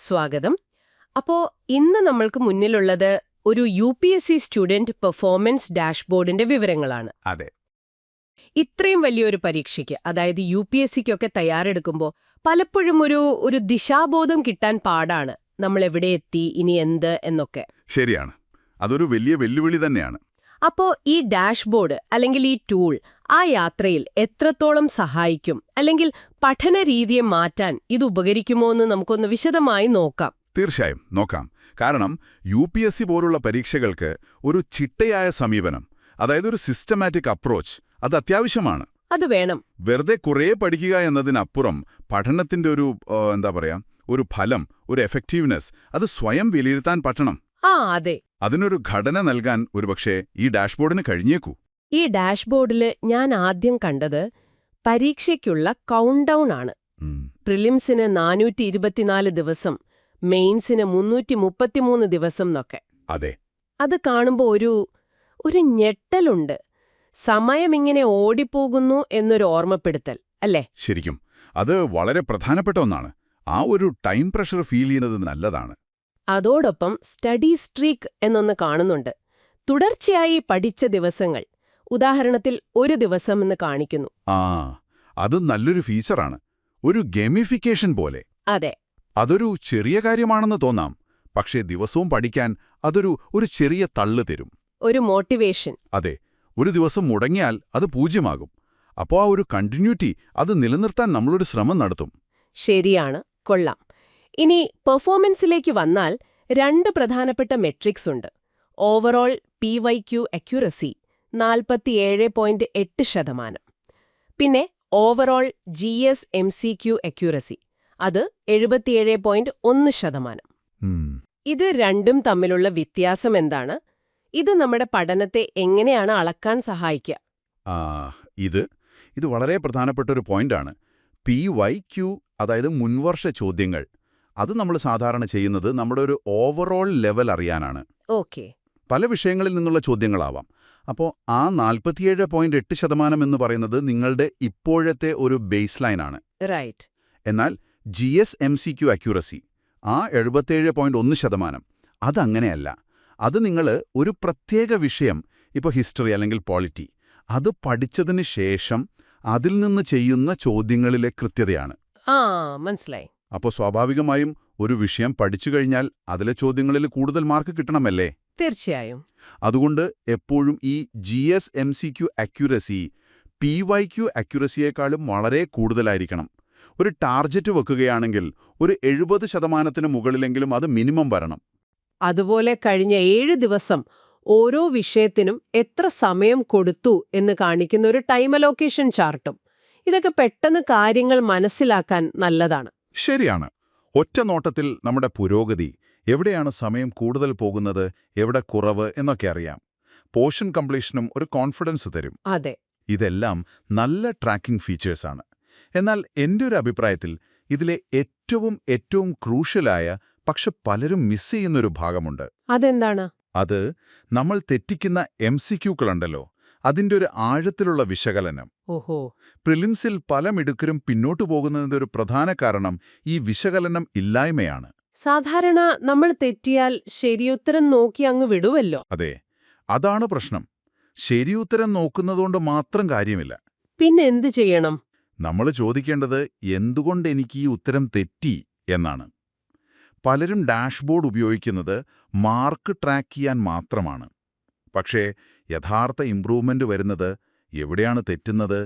സ്വാഗതം. അപ്പോ ഇന്ന് നമ്മൾക്ക് മുന്നിലുള്ളത് ഒരു UPSC സ്റ്റുഡന്റ് പെർഫോമൻസ് ഡാഷ്ബോർഡിന്റെ വിവരങ്ങളാണ്. അതെ. ഇത്രയും വലിയൊരു പരീക്ഷയ്ക്ക്, അതായത് UPSCക്കൊക്കെ തയ്യാറെടുക്കുമ്പോൾ പലപ്പോഴും ഒരു ദിശാബോധം കിട്ടാൻ പാടാണ്. നമ്മൾ എവിടെ എത്തി, ഇനി എന്ത് എന്നൊക്കെ. ശരിയാണ്. അതൊരു വലിയ വെല്ലുവിളി തന്നെയാണ്. അപ്പോ ഈ ഡാഷ്ബോർഡ് അല്ലെങ്കിൽ ഈ ടൂൾ ആ യാത്രയിൽ എത്രത്തോളം സഹായിക്കും, അല്ലെങ്കിൽ പഠന രീതിയെ മാറ്റാൻ ഇത് ഉപകരിക്കുമോ എന്ന് നമുക്കൊന്ന് വിശദമായി നോക്കാം. തീർച്ചയായും നോക്കാം. കാരണം UPSC പോലുള്ള പരീക്ഷകൾക്ക് ഒരു ചിട്ടയായ സമീപനം, അതായത് ഒരു സിസ്റ്റമാറ്റിക് അപ്രോച്ച്, അത് അത്യാവശ്യമാണ്. അത് വേണം. വെറുതെ കുറേ പഠിക്കുക എന്നതിനപ്പുറം പഠനത്തിന്റെ ഒരു ഫലം, ഒരു എഫക്റ്റീവ്നെസ്, അത് സ്വയം വിലയിരുത്താൻ പറ്റണം. അതെ. അതിനൊരു ഘടന നൽകാൻ ഒരുപക്ഷെ ഈ ഡാഷ്ബോർഡിന് കഴിഞ്ഞേക്കൂ. ഈ ഡാഷ്ബോർഡിൽ ഞാൻ ആദ്യം കണ്ടത് പരീക്ഷയ്ക്കുള്ള കൗണ്ട് ഡൗൺ ആണ്. പ്രിലിംസിന് 424 ദിവസം, മെയിൻസിന് 333 ദിവസം എന്നൊക്കെ. അതെ. അത് കാണുമ്പോൾ ഒരു ഞെട്ടലുണ്ട്. സമയമിങ്ങനെ ഓടിപ്പോകുന്നു എന്നൊരു ഓർമ്മപ്പെടുത്തൽ അല്ലേ? ശരിക്കും അത് വളരെ പ്രധാനപ്പെട്ട ഒന്നാണ്. ആ ഒരു ടൈം പ്രഷർ ഫീൽ ചെയ്യുന്നത് നല്ലതാണ്. അതോടൊപ്പം സ്റ്റഡി സ്ട്രീക്ക് എന്നൊന്ന് കാണുന്നുണ്ട്. തുടർച്ചയായി പഠിച്ച ദിവസങ്ങൾ, ഉദാഹരണത്തിൽ ഒരു ദിവസം എന്ന് കാണിക്കുന്നു. അത് നല്ലൊരു ഫീച്ചറാണ്. ഒരു ഗെയിമിഫിക്കേഷൻ പോലെ. അതെ. അതൊരു ചെറിയ കാര്യമാണെന്ന് തോന്നാം, പക്ഷേ ദിവസവും പഠിക്കാൻ ഒരു ചെറിയ തള്ളു തരും. ഒരു മോട്ടിവേഷൻ. അതെ. ഒരു ദിവസം മുടങ്ങിയാൽ അത് പൂജ്യമാകും. അപ്പോൾ ആ ഒരു കണ്ടിന്യൂറ്റി, അത് നിലനിർത്താൻ നമ്മളൊരു ശ്രമം നടത്തും. ശരിയാണ്. കൊള്ളാം. ഇനി പെർഫോമൻസിലേക്ക് വന്നാൽ 2 പ്രധാനപ്പെട്ട മെട്രിക്സ് ഉണ്ട്. Overall PYQ accuracy 47.8%. പിന്നെ ഓവറോൾ GS MCQ അക്യുറസി, അത് 77.1%. ഇത് രണ്ടും തമ്മിലുള്ള വ്യത്യാസം എന്താണ്? ഇത് നമ്മുടെ പഠനത്തെ എങ്ങനെയാണ് അളക്കാൻ സഹായിക്കുക? ഇത് വളരെ പ്രധാനപ്പെട്ട ഒരു പോയിന്റാണ്. PYQ, അതായത് മുൻവർഷ ചോദ്യങ്ങൾ, അത് നമ്മൾ സാധാരണ ചെയ്യുന്നത് നമ്മുടെ ഒരു ഓവറോൾ ലെവൽ അറിയാനാണ്. ഓക്കെ. പല വിഷയങ്ങളിൽ നിന്നുള്ള ചോദ്യങ്ങളാവാം. അപ്പോൾ ആ 47.8% എന്ന് പറയുന്നത് നിങ്ങളുടെ ഇപ്പോഴത്തെ ഒരു ബേസ് ലൈനാണ്. റൈറ്റ്. എന്നാൽ GS MCQ അക്യുറസി, ആ 77.1%, അതങ്ങനെയല്ല. അത് നിങ്ങൾ ഒരു പ്രത്യേക വിഷയം, ഇപ്പോൾ ഹിസ്റ്ററി അല്ലെങ്കിൽ പോളിറ്റി, അത് പഠിച്ചതിന് ശേഷം അതിൽ നിന്ന് ചെയ്യുന്ന ചോദ്യങ്ങളിലെ കൃത്യതയാണ്. മനസ്സിലായി. അപ്പോൾ സ്വാഭാവികമായും ഒരു വിഷയം പഠിച്ചു കഴിഞ്ഞാൽ അതിലെ ചോദ്യങ്ങളിൽ കൂടുതൽ മാർക്ക് കിട്ടണമല്ലേ? തീർച്ചയായും. അതുകൊണ്ട് എപ്പോഴും ഈ GS MCQ അക്യുറസി PYQ അക്യുറസിയേക്കാളും വളരെ കൂടുതലായിരിക്കണം. ഒരു ടാർജറ്റ് വെക്കുകയാണെങ്കിൽ ഒരു 70% മുകളിലെങ്കിലും അത് മിനിമം വരണം. അതുപോലെ കഴിഞ്ഞ 7 ദിവസം ഓരോ വിഷയത്തിനും എത്ര സമയം കൊടുത്തു എന്ന് കാണിക്കുന്ന ഒരു ടൈം അലോക്കേഷൻ ചാർട്ടും. ഇതൊക്കെ പെട്ടെന്ന് കാര്യങ്ങൾ മനസ്സിലാക്കാൻ നല്ലതാണ്. ശരിയാണ്. ഒറ്റ നോട്ടത്തിൽ നമ്മുടെ പുരോഗതി, എവിടെയാണ് സമയം കൂടുതൽ പോകുന്നത്, എവിടെ കുറവ് എന്നൊക്കെ അറിയാം. പോർഷൻ കംപ്ലീഷനും ഒരു കോൺഫിഡൻസ് തരും. അതെ. ഇതെല്ലാം നല്ല ട്രാക്കിംഗ് ഫീച്ചേഴ്സാണ്. എന്നാൽ എൻ്റെ ഒരു അഭിപ്രായത്തിൽ ഇതിലെ ഏറ്റവും ക്രൂഷ്യലായ, പക്ഷെ പലരും മിസ് ചെയ്യുന്നൊരു ഭാഗമുണ്ട്. അതെന്താണ്? അത് നമ്മൾ തെറ്റിക്കുന്ന MCQകളുണ്ടല്ലോ, അതിൻ്റെ ഒരു ആഴത്തിലുള്ള വിശകലനം. ഓഹോ. പ്രിലിംസിൽ പല മിടുക്കരും പിന്നോട്ടു പോകുന്നതിന്റെ ഒരു പ്രധാന കാരണം ഈ വിശകലനം ഇല്ലായ്മയാണ്. സാധാരണ നമ്മൾ തെറ്റിയാൽ ശരിയുത്തരം നോക്കി അങ്ങ് വിടുവല്ലോ. അതെ, അതാണ് പ്രശ്നം. ശരിയുത്തരം നോക്കുന്നതുകൊണ്ട് മാത്രം കാര്യമില്ല. പിന്നെ എന്ത് ചെയ്യണം? നമ്മൾ ചോദിക്കേണ്ടത് എന്തുകൊണ്ട് എനിക്ക് ഈ ഉത്തരം തെറ്റി എന്നാണ്. പലരും ഡാഷ്ബോർഡ് ഉപയോഗിക്കുന്നത് മാർക്ക് ട്രാക്ക് ചെയ്യാൻ മാത്രമാണ്. പക്ഷേ യഥാർത്ഥ ഇംപ്രൂവ്മെന്റ് വരുന്നത് എവിടെയാണ് തെറ്റുന്നത്,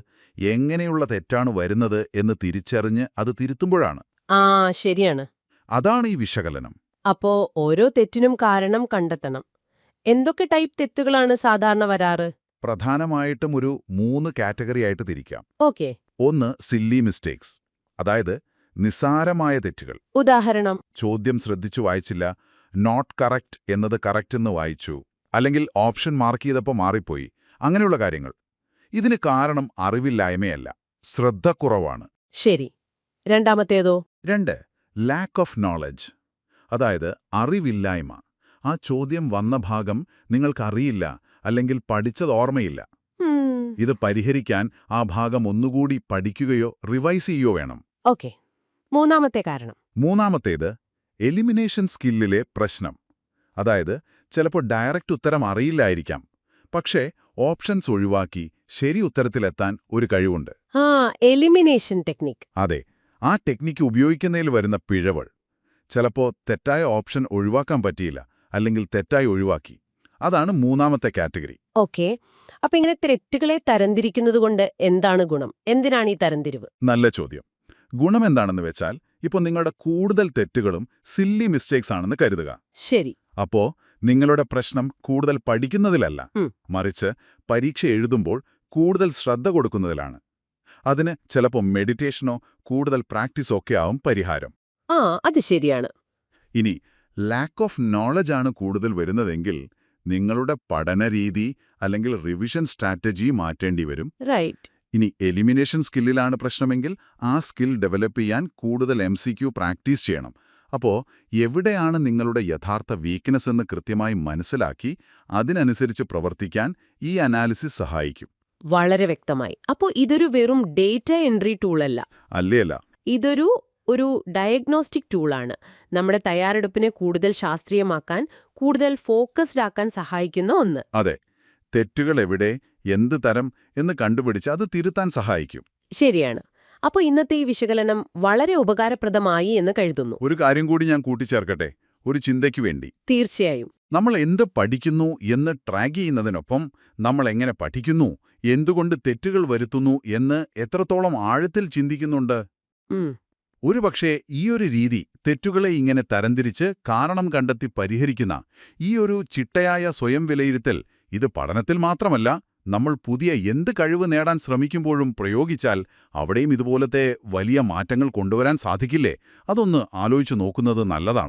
എങ്ങനെയുള്ള തെറ്റാണ് വരുന്നത് എന്ന് തിരിച്ചറിഞ്ഞ് അത് തിരുത്തുമ്പോഴാണ്. ശരിയാണ്. അതാണ് ഈ വിശകലനം. അപ്പോ ഓരോ തെറ്റിനും കാരണം കണ്ടെത്തണം. എന്തൊക്കെ ടൈപ്പ് തെറ്റുകളാണ് സാധാരണ വരാറ്? പ്രധാനമായിട്ടും ഒരു 3 കാറ്റഗറി ആയിട്ട് തിരിക്കാം. ഓക്കെ. ഒന്ന് സില്ലി മിസ്റ്റേക്സ്, അതായത് നിസ്സാരമായ തെറ്റുകൾ. ഉദാഹരണം? ചോദ്യം ശ്രദ്ധിച്ചു വായിച്ചില്ല, നോട്ട് കറക്റ്റ് എന്നത് കറക്റ്റ് എന്ന് വായിച്ചു, അല്ലെങ്കിൽ ഓപ്ഷൻ മാർക്ക് ചെയ്തപ്പോൾ മാറിപ്പോയി, അങ്ങനെയുള്ള കാര്യങ്ങൾ. ഇതിന് കാരണം അറിവില്ലായ്മയല്ല, ശ്രദ്ധക്കുറവാണ്. ശരി. രണ്ടാമത്തേതോ? 2, ലാക്ക് ഓഫ് നോളജ്, അതായത് അറിവില്ലായ്മ. ആ ചോദ്യം വന്ന ഭാഗം നിങ്ങൾക്കറിയില്ല, അല്ലെങ്കിൽ പഠിച്ചത് ഓർമ്മയില്ല. ഇത് പരിഹരിക്കാൻ ആ ഭാഗം ഒന്നുകൂടി പഠിക്കുകയോ റിവൈസ് ചെയ്യുകയോ വേണം. ഓക്കെ. മൂന്നാമത്തെ കാരണം? മൂന്നാമത്തേത് എലിമിനേഷൻ സ്കില്ലിലെ പ്രശ്നം. അതായത് ചിലപ്പോൾ ഡയറക്റ്റ് ഉത്തരം അറിയില്ലായിരിക്കാം, പക്ഷേ ഓപ്ഷൻസ് ഒഴിവാക്കി ശരി ഉത്തരത്തിലെത്താൻ ഒരു കഴിവുണ്ട്. ആ, എലിമിനേഷൻ ടെക്നിക്. അതെ, ആ ടെക്നിക്ക് ഉപയോഗിക്കുന്നതിൽ വരുന്ന പിഴവുകൾ. ചിലപ്പോൾ തെറ്റായ ഓപ്ഷൻ ഒഴിവാക്കാൻ പറ്റിയില്ല, അല്ലെങ്കിൽ തെറ്റായി ഒഴിവാക്കി. അതാണ് മൂന്നാമത്തെ കാറ്റഗറി. ഓക്കെ. അപ്പൊ ഇങ്ങനെ തെറ്റുകളെ തരംതിരിക്കുന്നതുകൊണ്ട് എന്താണ് ഗുണം? എന്തിനാണ് ഈ തരംതിരിവ്? നല്ല ചോദ്യം. ഗുണമെന്താണെന്ന് വെച്ചാൽ, ഇപ്പോൾ നിങ്ങളുടെ കൂടുതൽ തെറ്റുകളും സില്ലി മിസ്റ്റേക്സ് ആണെന്ന് കരുതുക. ശരി. അപ്പോ നിങ്ങളുടെ പ്രശ്നം കൂടുതൽ പഠിക്കുന്നതിലല്ല, മറിച്ച് പരീക്ഷ എഴുതുമ്പോൾ കൂടുതൽ ശ്രദ്ധ കൊടുക്കുന്നതിലാണ്. അതിന് ചിലപ്പോൾ മെഡിറ്റേഷനോ കൂടുതൽ പ്രാക്ടീസോ ഒക്കെ ആവും പരിഹാരം. ആ, അത് ശരിയാണ്. ഇനി ലാക്ക് ഓഫ് നോളജ് ആണ് കൂടുതൽ വരുന്നതെങ്കിൽ നിങ്ങളുടെ പഠനരീതി അല്ലെങ്കിൽ റിവിഷൻ സ്ട്രാറ്റജി മാറ്റേണ്ടി വരും. റൈറ്റ്. ഇനി എലിമിനേഷൻ സ്കില്ലിലാണ് പ്രശ്നമെങ്കിൽ ആ സ്കിൽ ഡെവലപ്പ് ചെയ്യാൻ കൂടുതൽ MCQ പ്രാക്ടീസ് ചെയ്യണം. അപ്പോൾ എവിടെയാണ് നിങ്ങളുടെ യഥാർത്ഥ വീക്ക്നെസ് എന്ന് കൃത്യമായി മനസ്സിലാക്കി അതിനനുസരിച്ച് പ്രവർത്തിക്കാൻ ഈ അനാലിസിസ് സഹായിക്കും. വളരെ വ്യക്തമായി. അപ്പോൾ ഇതൊരു വെറും ഡേറ്റ എൻട്രി ടൂളല്ല. അല്ലേയല്ല. ഒരു ഡയഗ്നോസ്റ്റിക് ടൂളാണ്. നമ്മുടെ തയ്യാറെടുപ്പിനെ കൂടുതൽ ശാസ്ത്രീയമാക്കാൻ, കൂടുതൽ ഫോക്കസ്ഡ് ആക്കാൻ സഹായിക്കുന്ന ഒന്ന്. അതെ, തെറ്റുകൾ എവിടെ, എന്ത് തരം എന്ന് കണ്ടുപിടിച്ച് അത് തിരുത്താൻ സഹായിക്കും. ശരിയാണ്. അപ്പോൾ ഇന്നത്തെ ഈ വിശകലനം വളരെ ഉപകാരപ്രദമായി എന്ന് കരുതുന്നു. ഒരു കാര്യം കൂടി ഞാൻ കൂട്ടിച്ചേർക്കട്ടെ, ഒരു ചിന്തയ്ക്ക് വേണ്ടി. തീർച്ചയായും. നമ്മൾ എന്ത് പഠിക്കുന്നു എന്ന് ട്രാക്ക് ചെയ്യുന്നതിനൊപ്പം നമ്മൾ എങ്ങനെ പഠിക്കുന്നു, എന്തുകൊണ്ട് തെറ്റുകൾ വരുത്തുന്നു എന്ന് എത്രത്തോളം ആഴത്തിൽ ചിന്തിക്കുന്നുണ്ട്. ഒരുപക്ഷേ ഈയൊരു രീതി, തെറ്റുകളെ ഇങ്ങനെ തരംതിരിച്ച് കാരണം കണ്ടെത്തി പരിഹരിക്കുന്ന ഈയൊരു ചിട്ടയായ സ്വയം വിലയിരുത്തൽ, ഇത് പഠനത്തിൽ മാത്രമല്ല, നമ്മൾ പുതിയ എന്ത് കഴിവ് നേടാൻ ശ്രമിക്കുമ്പോഴും പ്രയോഗിച്ചാൽ അവിടെയും ഇതുപോലത്തെ വലിയ മാറ്റങ്ങൾ കൊണ്ടുവരാൻ സാധിക്കില്ലേ? അതൊന്ന് ആലോചിച്ചു നോക്കുന്നത് നല്ലതാണ്.